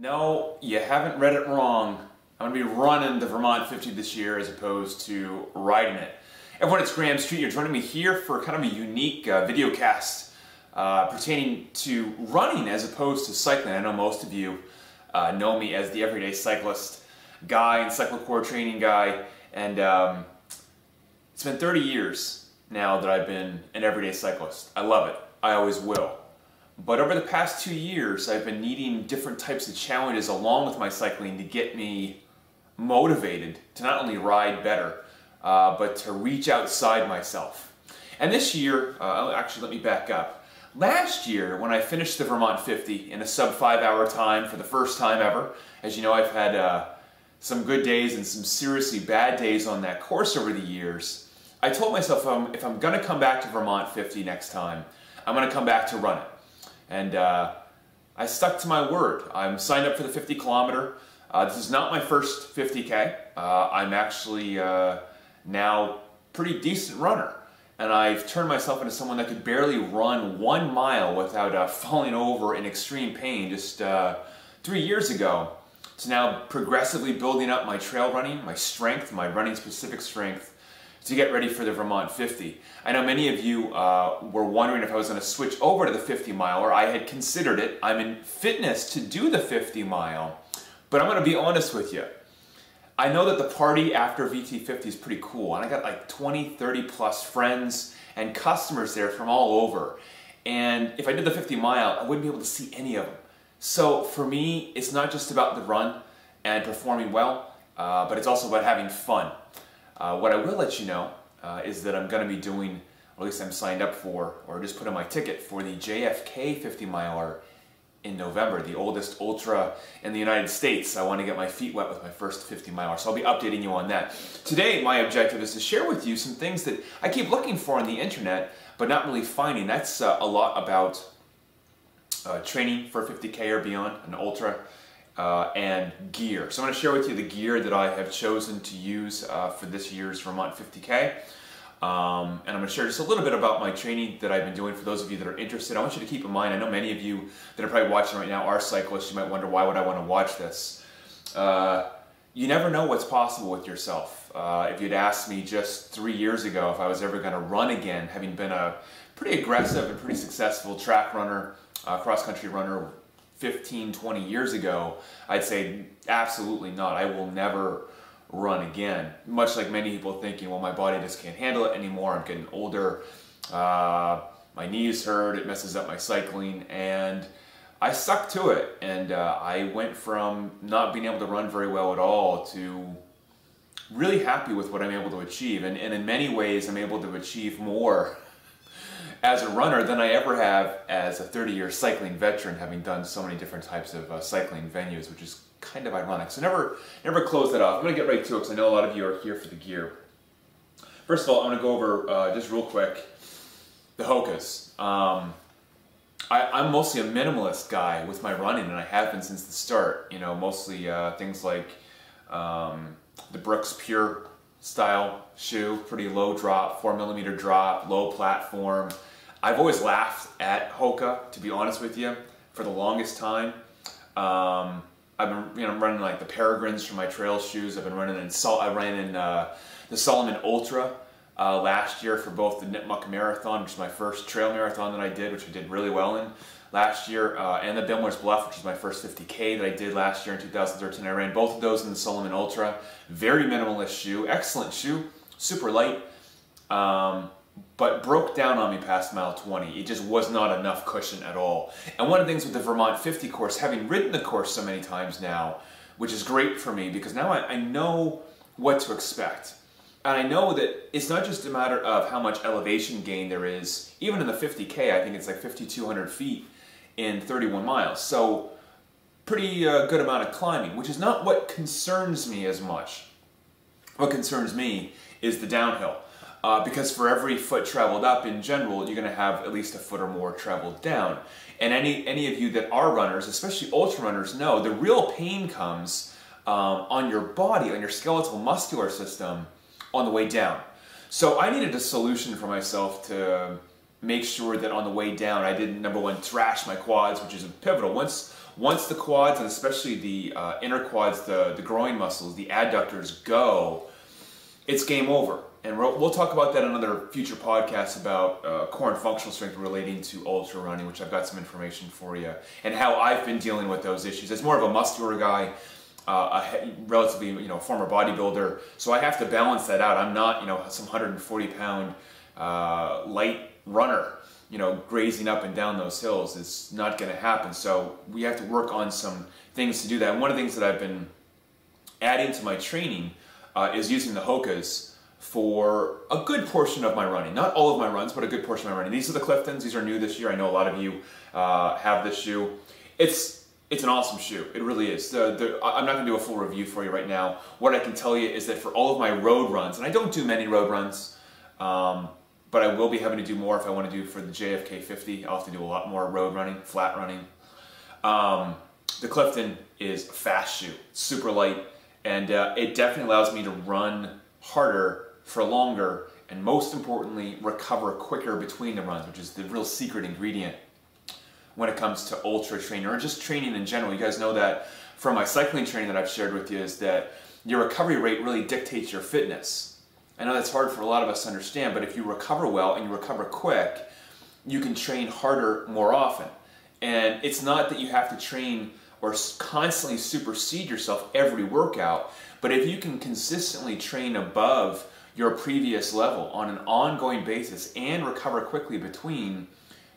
No, you haven't read it wrong. I'm going to be running the Vermont 50 this year as opposed to riding it. Everyone, it's Graham Street. You're joining me here for kind of a unique video cast pertaining to running as opposed to cycling. I know most of you know me as the everyday cyclist guy and cyclocore training guy, and it's been 30 years now that I've been an everyday cyclist. I love it. I always will. But over the past 2 years, I've been needing different types of challenges along with my cycling to get me motivated to not only ride better, but to reach outside myself. And this year, actually let me back up. Last year, when I finished the Vermont 50 in a sub 5-hour time for the first time ever, as you know, I've had some good days and some seriously bad days on that course over the years, I told myself if I'm going to come back to Vermont 50 next time, I'm going to come back to run it. And I stuck to my word. I'm signed up for the 50 kilometer. This is not my first 50K. I'm actually now pretty decent runner. And I've turned myself into someone that could barely run 1 mile without falling over in extreme pain just 3 years ago, to now progressively building up my trail running, my strength, my running specific strength, to get ready for the Vermont 50. I know many of you were wondering if I was going to switch over to the 50 miler. I had considered it. I'm in fitness to do the 50 mile, but I'm going to be honest with you. I know that the party after VT50 is pretty cool, and I got like 20, 30 plus friends and customers there from all over. And if I did the 50 mile, I wouldn't be able to see any of them. So for me, it's not just about the run and performing well, but it's also about having fun. What I will let you know is that I'm going to be doing, or at least I'm signed up for, or just put in my ticket for the JFK 50 miler in November, the oldest ultra in the United States. I want to get my feet wet with my first 50 miler, so I'll be updating you on that. Today, my objective is to share with you some things that I keep looking for on the internet, but not really finding. That's a lot about training for 50K or beyond, an ultra, and gear. So I'm going to share with you the gear that I have chosen to use for this year's Vermont 50K. And I'm going to share just a little bit about my training that I've been doing for those of you that are interested. I want you to keep in mind, I know many of you that are probably watching right now are cyclists. You might wonder, why would I want to watch this? You never know what's possible with yourself. If you'd asked me just 3 years ago if I was ever going to run again, having been a pretty aggressive and pretty successful track runner, cross-country runner 15, 20 years ago, I'd say absolutely not. I will never run again. Much like many people thinking, well, my body just can't handle it anymore. I'm getting older. My knees hurt. It messes up my cycling. And I stuck to it. And I went from not being able to run very well at all to really happy with what I'm able to achieve. And in many ways, I'm able to achieve more as a runner than I ever have as a 30-year cycling veteran, having done so many different types of cycling venues, which is kind of ironic. So never close that off. I'm going to get right to it because I know a lot of you are here for the gear. First of all, I'm going to go over, just real quick, the Hokas. I'm mostly a minimalist guy with my running, and I have been since the start. You know, mostly things like the Brooks Pure style shoe, pretty low drop, 4mm drop, low platform. I've always laughed at Hoka, to be honest with you, for the longest time. I've been, running like the Peregrines for my trail shoes. I've been running I ran in the Salomon Ultra last year for both the Nipmuc Marathon, which is my first trail marathon that I did, which I did really well in last year, and the Billmore's Bluff, which is my first 50K that I did last year in 2013. I ran both of those in the Salomon Ultra. Very minimalist shoe, excellent shoe, super light, but broke down on me past mile 20. It just was not enough cushion at all. And one of the things with the Vermont 50 course, having ridden the course so many times now, which is great for me because now I know what to expect. And I know that it's not just a matter of how much elevation gain there is. Even in the 50K, I think it's like 5,200 feet in 31 miles. So pretty good amount of climbing, which is not what concerns me as much. What concerns me is the downhill. Because for every foot traveled up in general, you're going to have at least a foot or more traveled down. And any of you that are runners, especially ultra runners, know the real pain comes on your body, on your skeletal muscular system on the way down. So I needed a solution for myself to make sure that on the way down I didn't, number one, thrash my quads, which is pivotal. Once once the quads, and especially the inner quads, the groin muscles, the adductors go, it's game over. And we'll talk about that in another future podcast about core and functional strength relating to ultra running, which I've got some information for you, and how I've been dealing with those issues. As more of a muscular guy, relatively, former bodybuilder, so I have to balance that out. I'm not, some 140-pound light runner, grazing up and down those hills. It's not going to happen. So we have to work on some things to do that. And one of the things that I've been adding to my training is using the Hokas for a good portion of my running. Not all of my runs, but a good portion of my running. These are the Cliftons. These are new this year. I know a lot of you have this shoe. It's an awesome shoe. It really is. I'm not going to do a full review for you right now. What I can tell you is that for all of my road runs, and I don't do many road runs, but I will be having to do more if I want to do for the JFK 50. I'll have to do a lot more road running, flat running. The Clifton is a fast shoe, super light, and it definitely allows me to run harder for longer, and most importantly, recover quicker between the runs, which is the real secret ingredient when it comes to ultra training or just training in general. You guys know that from my cycling training that I've shared with you is that your recovery rate really dictates your fitness. I know that's hard for a lot of us to understand, but if you recover well and you recover quick, you can train harder more often. And it's not that you have to train or constantly supersede yourself every workout, but if you can consistently train above your previous level on an ongoing basis and recover quickly between,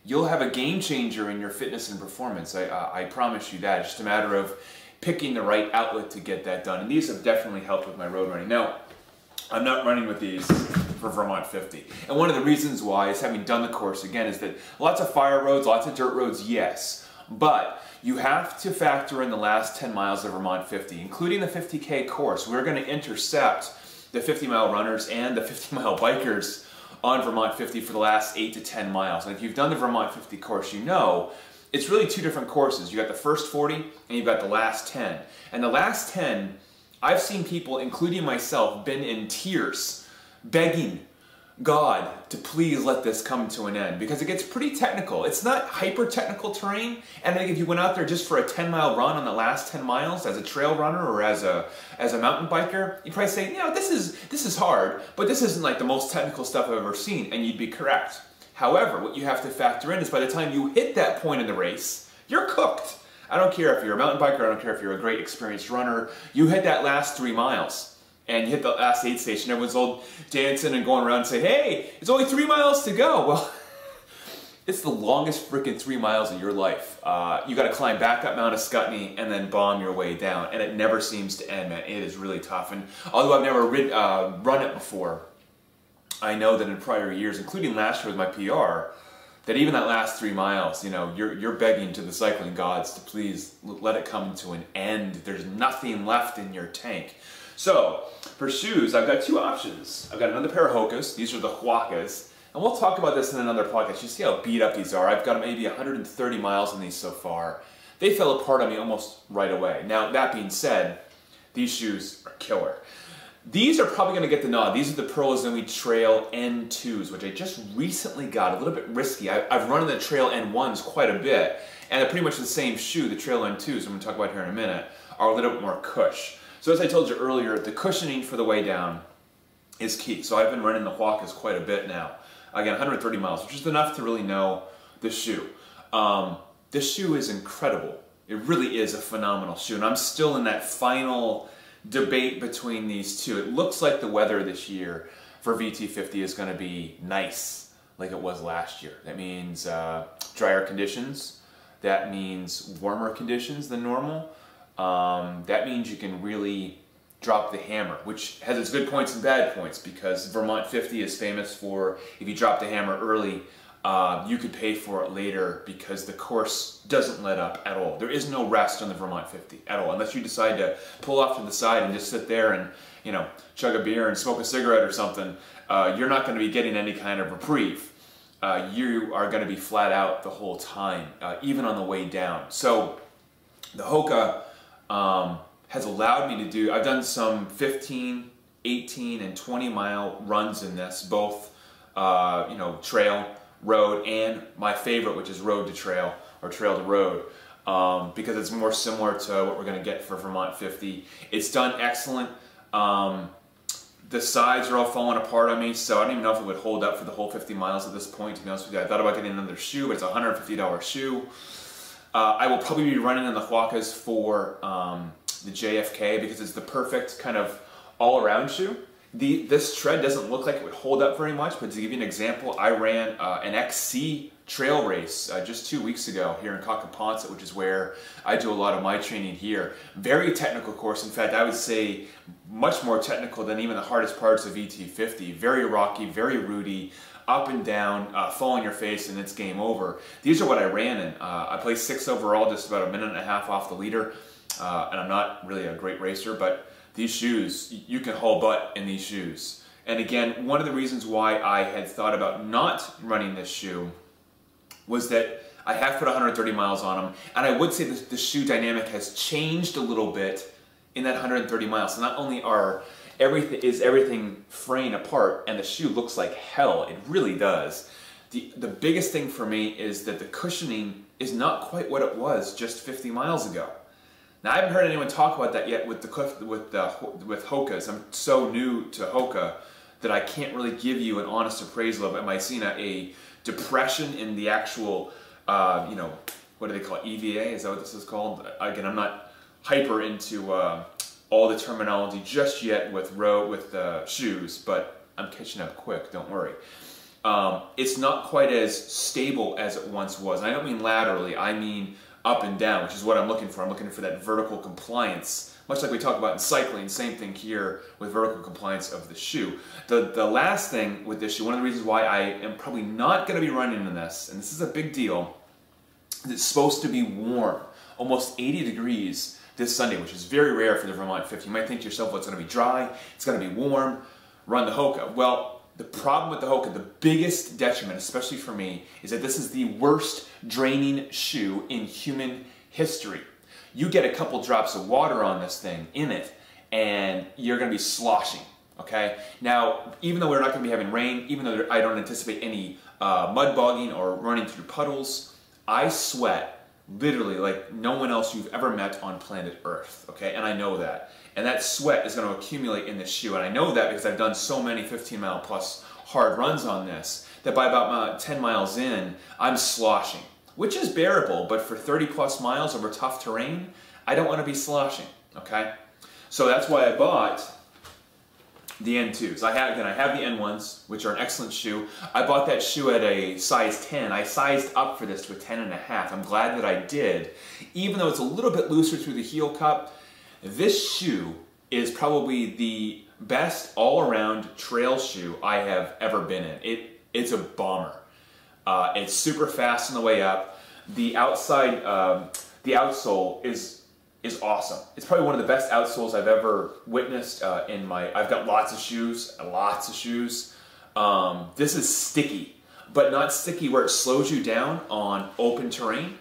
you'll have a game changer in your fitness and performance. I promise you that. It's just a matter of picking the right outlet to get that done. And these have definitely helped with my road running. Now, I'm not running with these for Vermont 50. And one of the reasons why is, having done the course again, is that lots of fire roads, lots of dirt roads, yes. But you have to factor in the last 10 miles of Vermont 50, including the 50K course. We're going to intercept the 50-mile runners and the 50-mile bikers on Vermont 50 for the last 8 to 10 miles. And if you've done the Vermont 50 course, you know it's really two different courses. You got the first 40 and you've got the last 10. And the last 10, I've seen people, including myself, been in tears, begging God to please let this come to an end, because it gets pretty technical. It's not hyper-technical terrain, and I think if you went out there just for a 10-mile run on the last 10 miles as a trail runner or as a mountain biker, you'd probably say, this is hard, but this isn't like the most technical stuff I've ever seen, and you'd be correct. However, what you have to factor in is by the time you hit that point in the race, you're cooked. I don't care if you're a mountain biker, I don't care if you're a great experienced runner, you hit that last 3 miles. And you hit the last aid station, everyone's all dancing and going around and say, hey, it's only 3 miles to go. Well, it's the longest freaking 3 miles of your life. You got to climb back up Mount Ascutney and then bomb your way down. And it never seems to end, man. It is really tough. And although I've never run it before, I know that in prior years, including last year with my PR, that even that last 3 miles, you're begging to the cycling gods to please let it come to an end. There's nothing left in your tank. So, for shoes, I've got two options. I've got another pair of Hokas. These are the Huacas. And we'll talk about this in another podcast. You see how beat up these are. I've got maybe 130 miles on these so far. They fell apart on me almost right away. Now, that being said, these shoes are killer. These are probably going to get the nod. These are the Pearl Izumi Trail N2s, which I just recently got. A little bit risky. I've run in the Trail N1s quite a bit, and they're pretty much the same shoe. The Trail N2s, I'm going to talk about here in a minute, are a little bit more cush. So as I told you earlier, the cushioning for the way down is key. So I've been running the Huacas quite a bit now. Again, 130 miles, which is enough to really know the shoe. This shoe is incredible. It really is a phenomenal shoe. And I'm still in that final debate between these two. It looks like the weather this year for VT50 is going to be nice, like it was last year. That means drier conditions. That means warmer conditions than normal. That means you can really drop the hammer, which has its good points and bad points, because Vermont 50 is famous for, if you drop the hammer early, you could pay for it later, because the course doesn't let up at all. There is no rest on the Vermont 50 at all, unless you decide to pull off to the side and just sit there and, chug a beer and smoke a cigarette or something. You're not going to be getting any kind of reprieve. You are going to be flat out the whole time, even on the way down. So the Hoka has allowed me to do, I've done some 15, 18, and 20 mile runs in this, both, trail, road, and my favorite, which is road to trail, or trail to road. because it's more similar to what we're going to get for Vermont 50. It's done excellent. The sides are all falling apart on me, so I don't even know if it would hold up for the whole 50 miles at this point, to be honest with you. I thought about getting another shoe, but it's a $150 shoe. I will probably be running in the Huacas for the JFK because it's the perfect kind of all-around shoe. This tread doesn't look like it would hold up very much, but to give you an example, I ran an XC trail race just 2 weeks ago here in Cacaponset, which is where I do a lot of my training here. Very technical course. In fact, I would say much more technical than even the hardest parts of VT50. Very rocky, very rooty, up and down, fall on your face, and it's game over. These are what I ran in. I placed 6th overall, just about a minute and a half off the leader, and I'm not really a great racer, but these shoes, you can haul butt in these shoes. And again, one of the reasons why I had thought about not running this shoe was that I have put 130 miles on them, and I would say that the shoe dynamic has changed a little bit in that 130 miles. So not only is everything fraying apart, and the shoe looks like hell, it really does. The biggest thing for me is that the cushioning is not quite what it was just 50 miles ago. Now, I haven't heard anyone talk about that yet with Hokas. I'm so new to Hoka that I can't really give you an honest appraisal of it. Am I seeing a depression in the actual, you know, what do they call it, EVA? Is that what this is called? Again, I'm not hyper into all the terminology just yet with shoes, but I'm catching up quick, don't worry. It's not quite as stable as it once was. And I don't mean laterally, I mean up and down, which is what I'm looking for. I'm looking for that vertical compliance, much like we talk about in cycling. Same thing here with vertical compliance of the shoe. The last thing with this shoe, one of the reasons why I am probably not going to be running in this, and this is a big deal, is it's supposed to be warm, almost 80 degrees this Sunday, which is very rare for the Vermont 50. You might think to yourself, well, it's going to be dry, it's going to be warm, run the Hoka. Well, the problem with the Hoka, the biggest detriment, especially for me, is that this is the worst draining shoe in human history. You get a couple drops of water on this thing, in it, and you're going to be sloshing, okay? Now, even though we're not going to be having rain, even though I don't anticipate any mud bogging or running through puddles, I sweat literally like no one else you've ever met on planet Earth, okay? And I know that. And that sweat is going to accumulate in this shoe. And I know that because I've done so many 15-mile plus hard runs on this, that by about 10 miles in, I'm sloshing, which is bearable, but for 30 plus miles over tough terrain, I don't want to be sloshing, okay? So that's why I bought the N2s. I have the N1s, which are an excellent shoe. I bought that shoe at a size 10. I sized up for this to a 10.5. I'm glad that I did. Even though it's a little bit looser through the heel cup, this shoe is probably the best all-around trail shoe I have ever been in. It's a bomber. It's super fast on the way up. The outsole is awesome. It's probably one of the best outsoles I've ever witnessed I've got lots of shoes. This is sticky, but not sticky where it slows you down on open terrain.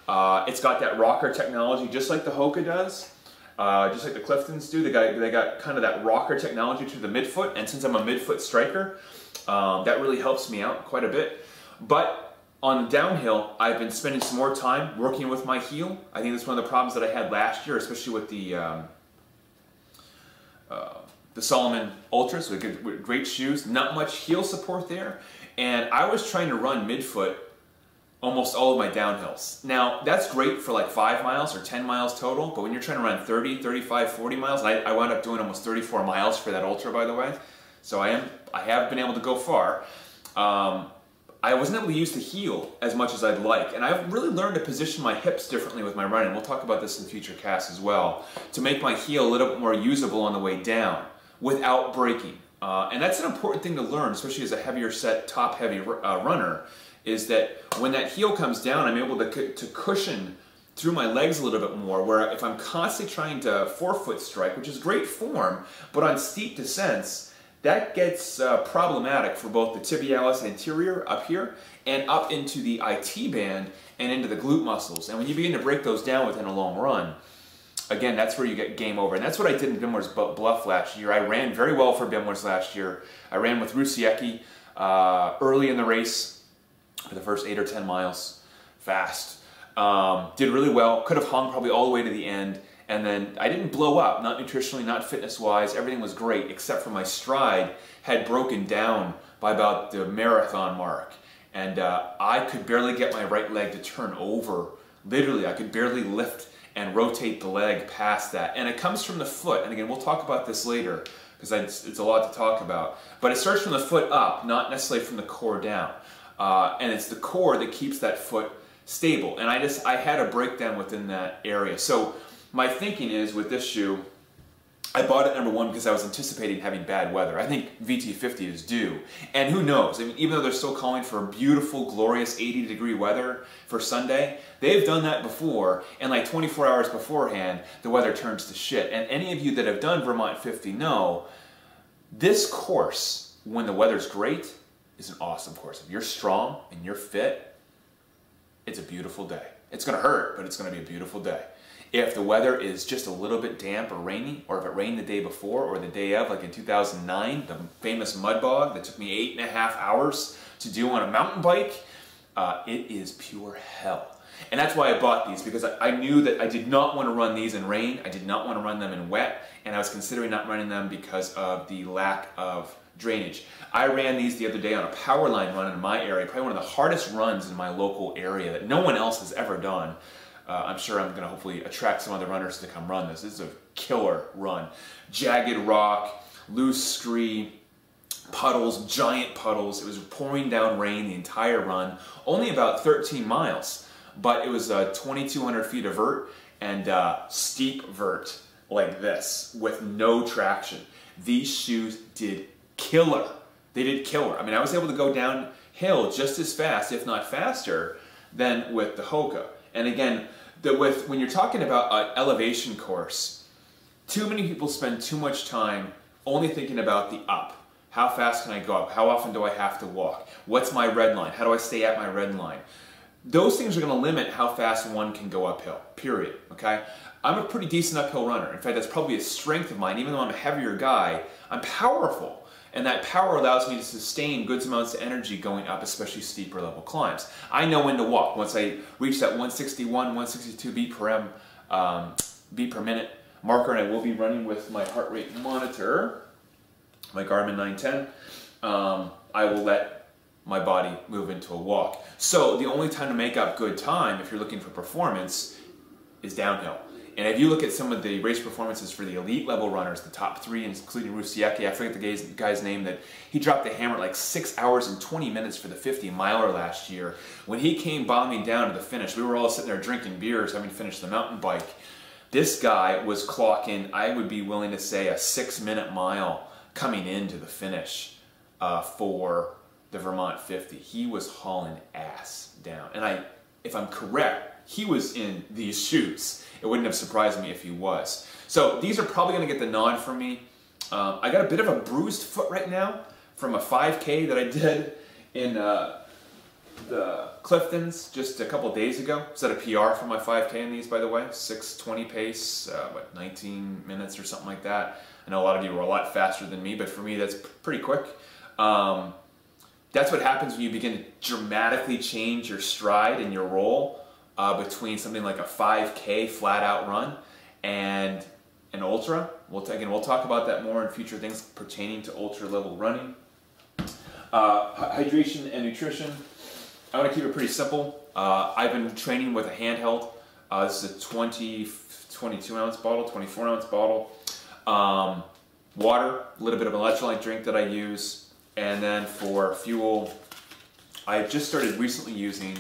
It's got that rocker technology just like the Hoka does. Just like the Cliftons do, they got kind of that rocker technology to the midfoot, and since I'm a midfoot striker, that really helps me out quite a bit. But on the downhill, I've been spending some more time working with my heel. I think that's one of the problems that I had last year, especially with the Salomon Ultras, with great shoes, not much heel support there, and I was trying to run midfoot almost all of my downhills. Now, that's great for like 5 miles or 10 miles total, but when you're trying to run 30, 35, 40 miles, and I wound up doing almost 34 miles for that Ultra, by the way, so I have been able to go far. I wasn't able to use the heel as much as I'd like, and I've really learned to position my hips differently with my running. We'll talk about this in future casts as well, to make my heel a little bit more usable on the way down without breaking. And that's an important thing to learn, especially as a heavier set, top-heavy runner, is that when that heel comes down, I'm able to cushion through my legs a little bit more, where if I'm constantly trying to forefoot strike, which is great form, but on steep descents, that gets problematic for both the tibialis anterior up here and up into the IT band and into the glute muscles. And when you begin to break those down within a long run, again, that's where you get game over. And that's what I did in Bimler's Bluff last year. I ran very well for Bimler's last year. I ran with Rusiecki early in the race for the first 8 or 10 miles, fast. Did really well, could have hung probably all the way to the end, and then I didn't blow up, not nutritionally, not fitness-wise, everything was great, except for my stride had broken down by about the marathon mark, and I could barely get my right leg to turn over. Literally, I could barely lift and rotate the leg past that, and it comes from the foot, and again, we'll talk about this later, because it's a lot to talk about, but it starts from the foot up, not necessarily from the core down, and it's the core that keeps that foot stable, and I had a breakdown within that area. So my thinking is with this shoe, I bought it number one because I was anticipating having bad weather. I think VT50 is due, and who knows, I mean, even though they're still calling for beautiful, glorious 80-degree weather for Sunday, they've done that before, and like 24 hours beforehand, the weather turns to shit. And any of you that have done Vermont 50 know, this course, when the weather's great, is an awesome course. If you're strong and you're fit, it's a beautiful day. It's going to hurt, but it's going to be a beautiful day. If the weather is just a little bit damp or rainy, or if it rained the day before or the day of, like in 2009, the famous mud bog that took me 8.5 hours to do on a mountain bike, it is pure hell. And that's why I bought these, because I knew that I did not want to run these in rain, I did not want to run them in wet, and I was considering not running them because of the lack of drainage. I ran these the other day on a power line run in my area, probably one of the hardest runs in my local area that no one else has ever done. I'm sure I'm going to hopefully attract some other runners to come run this. This is a killer run. Jagged rock, loose scree, puddles, giant puddles. It was pouring down rain the entire run, only about 13 miles, but it was 2,200 feet of vert and steep vert like this with no traction. These shoes did killer. They did killer. I mean, I was able to go downhill just as fast, if not faster, than with the Hoka. And again, when you're talking about an elevation course, too many people spend too much time only thinking about the up. How fast can I go up? How often do I have to walk? What's my red line? How do I stay at my red line? Those things are going to limit how fast one can go uphill, period, okay? I'm a pretty decent uphill runner. In fact, that's probably a strength of mine. Even though I'm a heavier guy, I'm powerful. And that power allows me to sustain good amounts of energy going up, especially steeper level climbs. I know when to walk. Once I reach that 161, 162 beat per minute marker, and I will be running with my heart rate monitor, my Garmin 910, I will let my body move into a walk. So the only time to make up good time, if you're looking for performance, is downhill. And if you look at some of the race performances for the elite level runners, the top three, including Rusiecki, I forget the guy's name, that he dropped the hammer at like 6 hours and 20 minutes for the 50-miler last year. When he came bombing down to the finish, we were all sitting there drinking beers having finished the mountain bike. This guy was clocking, I would be willing to say, a 6-minute mile coming into the finish for the Vermont 50. He was hauling ass down. And if I'm correct, he was in these shoes. It wouldn't have surprised me if he was. So these are probably going to get the nod from me. I got a bit of a bruised foot right now from a 5K that I did in the Cliftons just a couple days ago. Set a PR for my 5K in these, by the way. 6:20 pace, 19 minutes or something like that. I know a lot of you were a lot faster than me, but for me that's pretty quick. That's what happens when you begin to dramatically change your stride and your roll between something like a 5K flat-out run and an ultra. We'll talk about that more in future things pertaining to ultra-level running. Hydration and nutrition. I want to keep it pretty simple. I've been training with a handheld. This is a 22-ounce bottle, 24-ounce bottle. Water, a little bit of an electrolyte drink that I use. And then for fuel, I just started recently using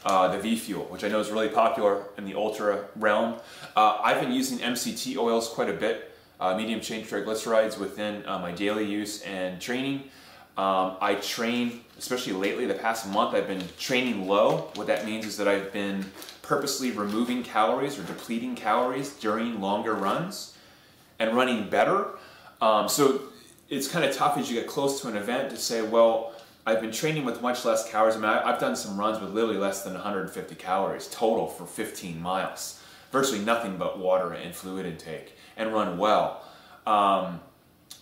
the V-Fuel, which I know is really popular in the ultra realm. I've been using MCT oils quite a bit, medium chain triglycerides within my daily use and training. I train, especially lately, the past month, I've been training low. What that means is that I've been purposely removing calories or depleting calories during longer runs and running better. So it's kind of tough as you get close to an event to say, well, I've been training with much less calories. I mean, I've done some runs with literally less than 150 calories total for 15 miles. Virtually nothing but water and fluid intake, and run well.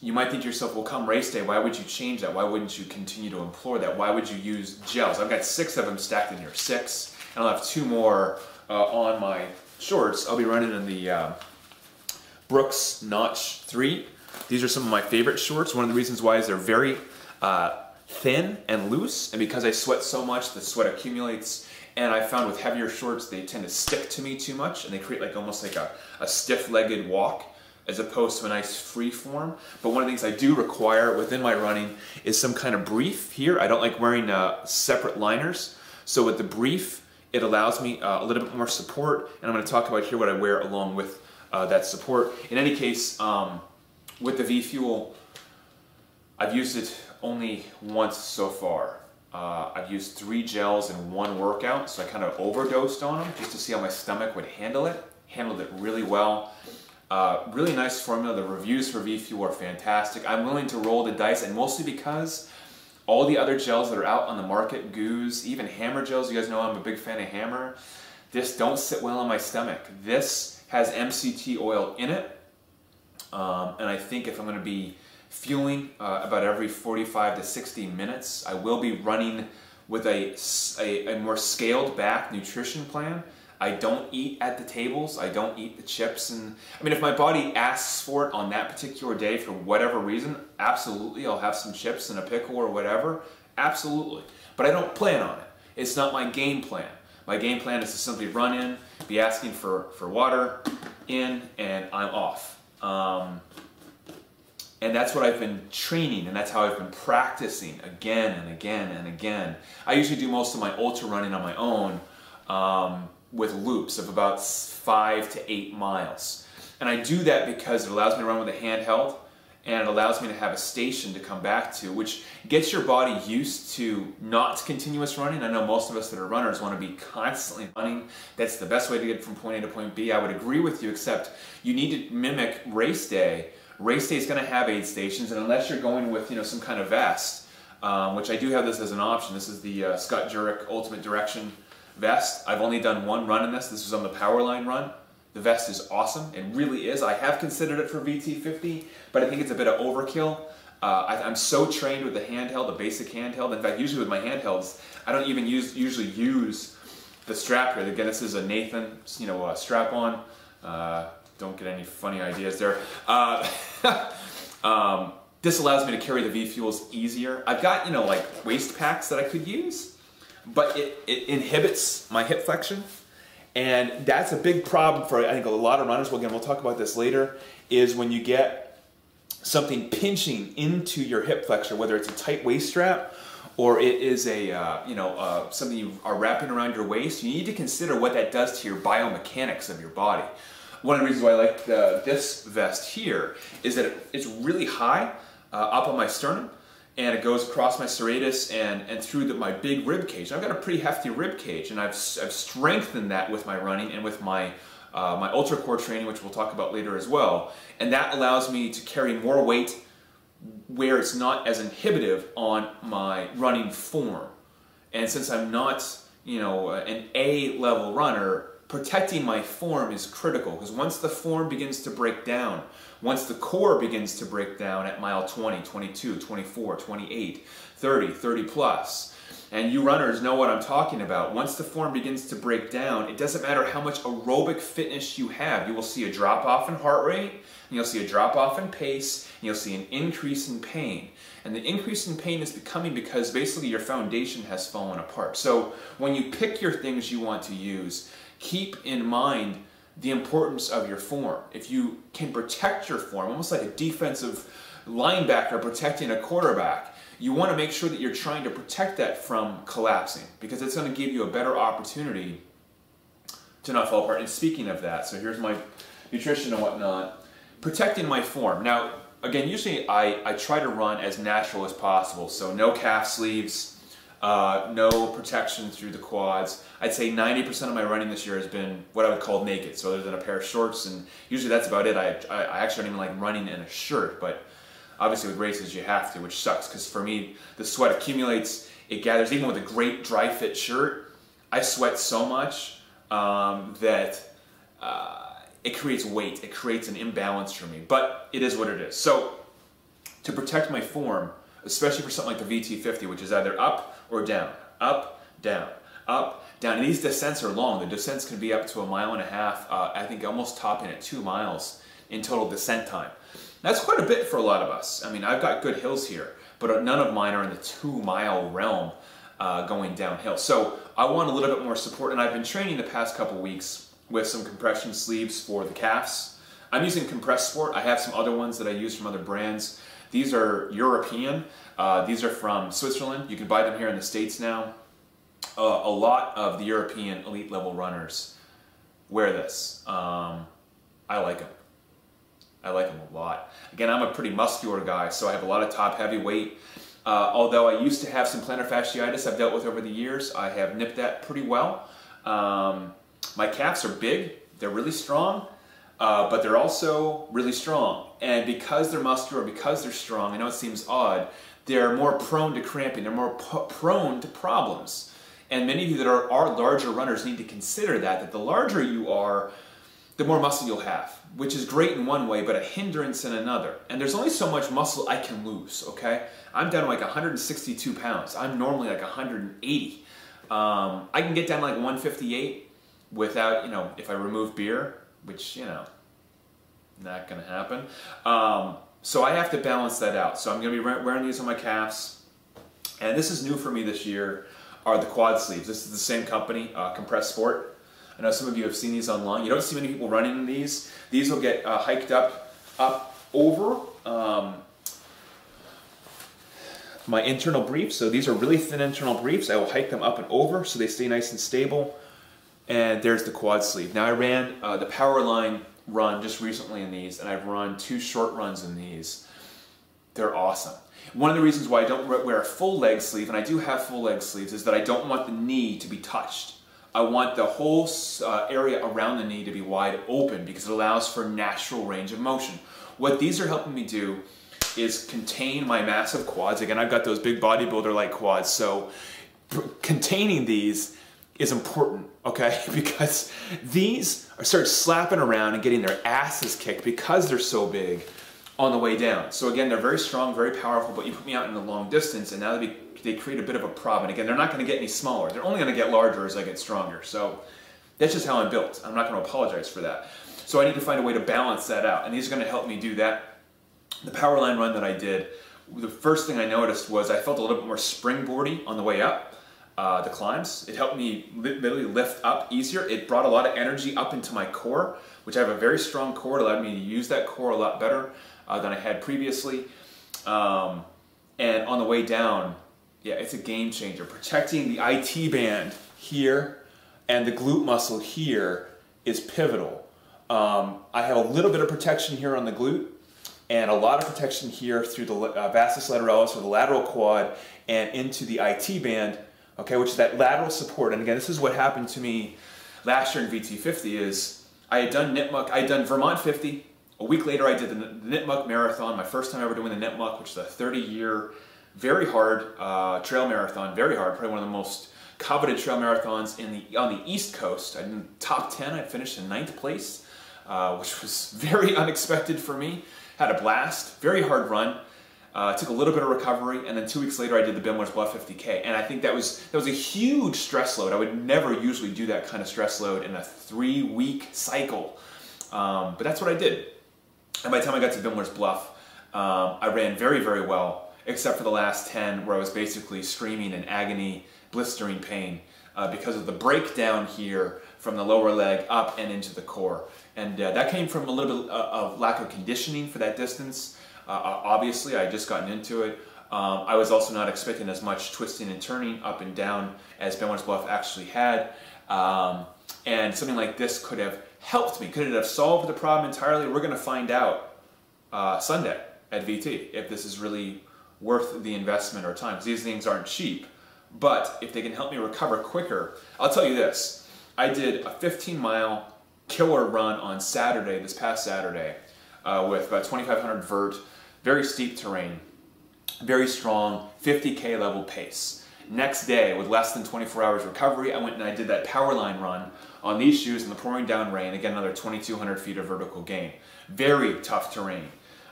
You might think to yourself, well, come race day, why would you change that? Why wouldn't you continue to employ that? Why would you use gels? I've got 6 of them stacked in here, 6, and I'll have 2 more on my shorts, I'll be running in the Brooks Notch 3. These are some of my favorite shorts. One of the reasons why is they're very thin and loose, and because I sweat so much, the sweat accumulates, and I found with heavier shorts, they tend to stick to me too much, and they create like almost like a stiff-legged walk, as opposed to a nice free form. But one of the things I do require within my running is some kind of brief here. I don't like wearing separate liners. So with the brief, it allows me a little bit more support, and I'm going to talk about here what I wear along with that support. In any case, with the V-Fuel, I've used it only once so far. I've used 3 gels in 1 workout, so I kind of overdosed on them just to see how my stomach would handle it. Handled it really well. Really nice formula. The reviews for V-Fuel are fantastic. I'm willing to roll the dice, and mostly because all the other gels that are out on the market, Goos, even Hammer gels, you guys know I'm a big fan of Hammer, this don't sit well on my stomach. This has MCT oil in it, and I think if I'm going to be fueling about every 45 to 60 minutes, I will be running with a more scaled back nutrition plan. I don't eat at the tables, I don't eat the chips, and I mean if my body asks for it on that particular day for whatever reason, absolutely I'll have some chips and a pickle or whatever, absolutely. But I don't plan on it. It's not my game plan. My game plan is to simply run in, be asking for water in, and I'm off. And that's what I've been training, and that's how I've been practicing again and again and again. I usually do most of my ultra running on my own, with loops of about 5 to 8 miles. And I do that because it allows me to run with a handheld, and it allows me to have a station to come back to, which gets your body used to not continuous running. I know most of us that are runners want to be constantly running. That's the best way to get from point A to point B. I would agree with you, except you need to mimic race day. Race day is going to have aid stations, and unless you're going with some kind of vest, which I do have this as an option. This is the Scott Jurek Ultimate Direction vest. I've only done 1 run in this. This was on the Powerline run. The vest is awesome. It really is. I have considered it for VT50, but I think it's a bit of overkill. I'm so trained with the handheld, the basic handheld. In fact, usually with my handhelds, I don't even usually use the strap here. Again, this is a Nathan, strap on. Don't get any funny ideas there. This allows me to carry the V-Fuels easier. I've got, like waist packs that I could use, but it inhibits my hip flexion, and that's a big problem for, I think, a lot of runners. Well, again, we'll talk about this later, is when you get something pinching into your hip flexor, whether it's a tight waist strap or it is a something you are wrapping around your waist. You need to consider what that does to your biomechanics of your body. One of the reasons why I like this vest here is that it's really high up on my sternum, and it goes across my serratus and through my big rib cage. I've got a pretty hefty rib cage, and I've strengthened that with my running and with my my ultra core training, which we'll talk about later as well. And that allows me to carry more weight where it's not as inhibitive on my running form. And since I'm not, an A-level runner, protecting my form is critical, because once the form begins to break down, once the core begins to break down at mile 20, 22, 24, 28, 30, 30 plus, and you runners know what I'm talking about, once the form begins to break down, it doesn't matter how much aerobic fitness you have, you will see a drop off in heart rate, and you'll see a drop off in pace, and you'll see an increase in pain. And the increase in pain is coming because basically your foundation has fallen apart. So when you pick your things you want to use, keep in mind the importance of your form. If you can protect your form, almost like a defensive linebacker protecting a quarterback, you want to make sure that you're trying to protect that from collapsing, because it's going to give you a better opportunity to not fall apart. And speaking of that, so here's my nutrition and whatnot. Protecting my form. Now, again, usually I try to run as natural as possible, so no calf sleeves, no protection through the quads. I'd say 90% of my running this year has been what I would call naked, so other than a pair of shorts, and usually that's about it. I actually don't even like running in a shirt, but obviously with races you have to, which sucks, because for me the sweat accumulates, it gathers. Even with a great dry fit shirt, I sweat so much that it creates weight, it creates an imbalance for me, but it is what it is. So to protect my form, especially for something like the VT50, which is either up or down, up, down, up, down. And these descents are long. The descents can be up to 1.5 miles. I think almost topping at 2 miles in total descent time. That's quite a bit for a lot of us. I mean, I've got good hills here, but none of mine are in the 2-mile realm going downhill. So I want a little bit more support, and I've been training the past couple weeks with some compression sleeves for the calves. I'm using Compress Sport. I have some other ones that I use from other brands. These are European. These are from Switzerland. You can buy them here in the States now. A lot of the European elite level runners wear this. I like them. I like them a lot. Again, I'm a pretty muscular guy, so I have a lot of top heavy weight. Although I used to have some plantar fasciitis I've dealt with over the years, I have nipped that pretty well. My calves are big. They're really strong. But they're also really strong. And because they're muscular, because they're strong, I know it seems odd, they're more prone to cramping, they're more prone to problems. And many of you that are larger runners need to consider that the larger you are, the more muscle you'll have, which is great in one way, but a hindrance in another. And there's only so much muscle I can lose, okay? I'm down to like 162 pounds. I'm normally like 180. I can get down to like 158 without, you know, if I remove beer, which, you know, not gonna happen. So I have to balance that out. So I'm gonna be wearing these on my calves. And this is new for me this year, are the quad sleeves. This is the same company, Compress Sport. I know some of you have seen these online. You don't see many people running in these. These will get hiked up over my internal briefs. So these are really thin internal briefs. I will hike them up and over so they stay nice and stable. And there's the quad sleeve. Now I ran the Powerline run just recently in these, and I've run 2 short runs in these. They're awesome. One of the reasons why I don't wear a full leg sleeve, and I do have full leg sleeves, is that I don't want the knee to be touched. I want the whole area around the knee to be wide open because it allows for natural range of motion. What these are helping me do is contain my massive quads. Again, I've got those big bodybuilder-like quads, so containing these is important, okay? Because these start slapping around and getting their asses kicked because they're so big on the way down. So again, they're very strong, very powerful, but you put me out in the long distance and now they create a bit of a problem. And again, they're not gonna get any smaller. They're only gonna get larger as I get stronger. So that's just how I'm built. I'm not gonna apologize for that. So I need to find a way to balance that out. And these are gonna help me do that. The Powerline run that I did, the first thing I noticed was I felt a little bit more springboardy on the way up. The climbs. It helped me literally lift up easier. It brought a lot of energy up into my core, which I have a very strong core. It allowed me to use that core a lot better than I had previously. And on the way down, yeah, it's a game changer. Protecting the IT band here and the glute muscle here is pivotal. I have a little bit of protection here on the glute and a lot of protection here through the vastus lateralis or the lateral quad and into the IT band. Okay, which is that lateral support. And again, this is what happened to me last year in VT50 is I had done Nipmuc, I had done Vermont 50. A week later, I did the Nipmuc Marathon, my first time ever doing the Nipmuc, which is a 30-year, very hard trail marathon, very hard, probably one of the most coveted trail marathons on the East Coast. I did top 10, I finished in 9th place, which was very unexpected for me. Had a blast, very hard run. Took a little bit of recovery, and then 2 weeks later I did the Billings Bluff 50K, and I think that was a huge stress load. I would never usually do that kind of stress load in a 3-week cycle, but that's what I did. And by the time I got to Billings Bluff, I ran very, very well, except for the last 10 where I was basically screaming in agony, blistering pain because of the breakdown here from the lower leg up and into the core. And that came from a little bit of lack of conditioning for that distance. Obviously, I had just gotten into it. I was also not expecting as much twisting and turning up and down as Billings Bluff actually had. And something like this could have helped me. Could it have solved the problem entirely? We're going to find out Sunday at VT if this is really worth the investment or time. Because these things aren't cheap. But if they can help me recover quicker, I'll tell you this. I did a 15-mile killer run on Saturday, this past Saturday, with about 2,500 vert. Very steep terrain, very strong 50K level pace. Next day, with less than 24 hours recovery, I went and I did that Powerline run on these shoes in the pouring down rain. Again, another 2,200 feet of vertical gain. Very tough terrain.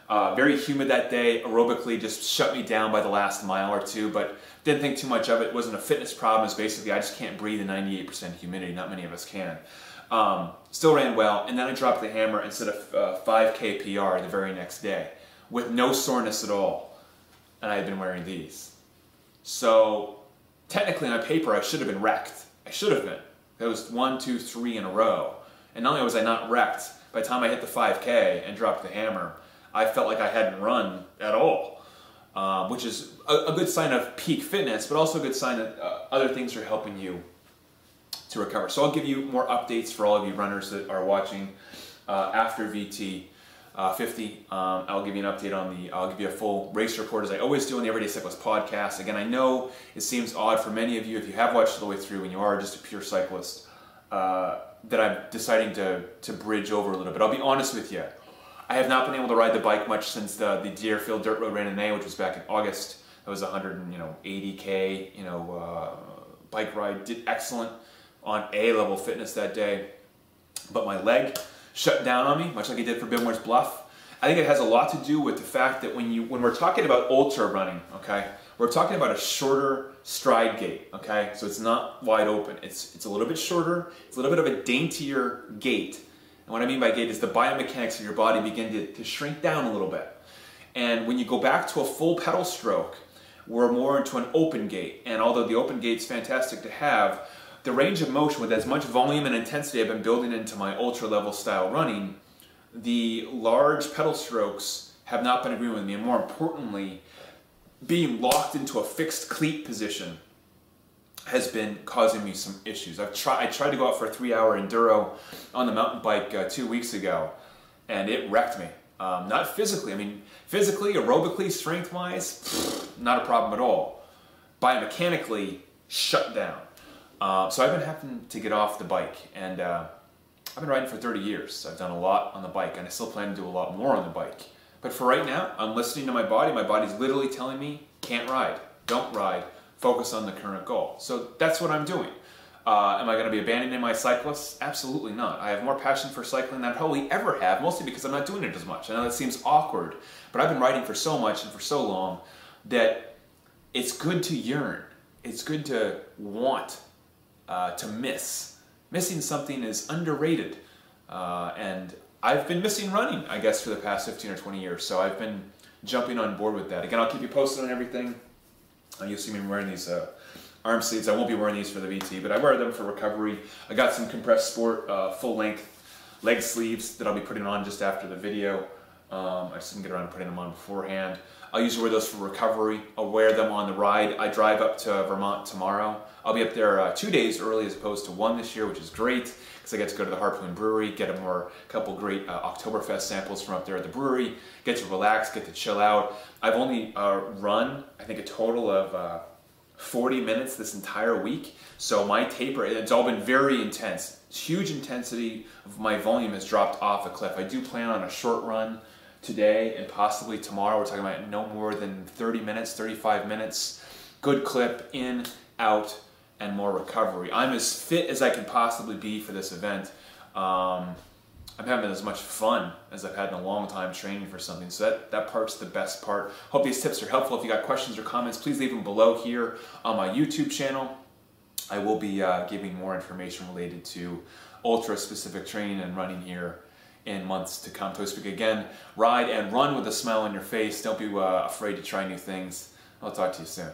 Very humid that day, aerobically just shut me down by the last mile or two, but didn't think too much of it. It wasn't a fitness problem, it's basically I just can't breathe in 98% humidity, not many of us can. Still ran well, and then I dropped the hammer and set a 5K PR the very next day with no soreness at all, and I had been wearing these. So technically on paper I should have been wrecked. I should have been. That was 1, 2, 3 in a row. And not only was I not wrecked, by the time I hit the 5K and dropped the hammer, I felt like I hadn't run at all, which is a good sign of peak fitness, but also a good sign that other things are helping you to recover. So I'll give you more updates for all of you runners that are watching after VT 50. I'll give you an update on I'll give you a full race report as I always do on the Everyday Cyclist podcast. Again, I know it seems odd for many of you if you have watched all the way through and you are just a pure cyclist that I'm deciding to bridge over a little bit. I'll be honest with you. I have not been able to ride the bike much since the Deerfield Dirt Road Ran in May, which was back in August. That was 180K, bike ride. Did excellent on A-level fitness that day, but my leg shut down on me, much like it did for Bimler's Bluff. I think it has a lot to do with the fact that when we're talking about ultra running, okay, we're talking about a shorter stride gait, okay? So it's not wide open. It's a little bit shorter. It's a little bit of a daintier gait. And what I mean by gait is the biomechanics of your body begin to shrink down a little bit. And when you go back to a full pedal stroke, we're more into an open gait. And although the open gait's fantastic to have, the range of motion with as much volume and intensity I've been building into my ultra level style running, the large pedal strokes have not been agreeing with me. And more importantly, being locked into a fixed cleat position has been causing me some issues. I tried to go out for a 3-hour enduro on the mountain bike 2 weeks ago, and it wrecked me. Not physically. I mean, physically, aerobically, strength-wise, not a problem at all. Biomechanically, shut down. So I've been having to get off the bike, and I've been riding for 30 years. I've done a lot on the bike, and I still plan to do a lot more on the bike. But for right now, I'm listening to my body. My body's literally telling me, can't ride, don't ride, focus on the current goal. So that's what I'm doing. Am I going to be abandoning my cyclists? Absolutely not. I have more passion for cycling than I probably ever have, mostly because I'm not doing it as much. I know that seems awkward, but I've been riding for so much and for so long that it's good to yearn. It's good to want to miss. Missing something is underrated. And I've been missing running, I guess, for the past 15 or 20 years. So I've been jumping on board with that. Again, I'll keep you posted on everything. You'll see me wearing these arm sleeves. I won't be wearing these for the VT, but I wear them for recovery. I got some compressed sport full-length leg sleeves that I'll be putting on just after the video. I just didn't get around to putting them on beforehand. I'll usually wear those for recovery. I'll wear them on the ride. I drive up to Vermont tomorrow. I'll be up there 2 days early as opposed to 1 this year, which is great because I get to go to the Harpoon Brewery, get a couple great Oktoberfest samples from up there at the brewery, get to relax, get to chill out. I've only run, I think, a total of 40 minutes this entire week. So my taper, it's all been very intense. Huge intensity of my volume has dropped off a cliff. I do plan on a short run today and possibly tomorrow. We're talking about no more than 30 minutes, 35 minutes. Good clip, in, out, and more recovery. I'm as fit as I can possibly be for this event. I'm having as much fun as I've had in a long time training for something. So that part's the best part. Hope these tips are helpful. If you got questions or comments, please leave them below here on my YouTube channel. I will be giving more information related to ultra-specific training and running here in months to come. To speak again, ride and run with a smile on your face. Don't be afraid to try new things. I'll talk to you soon.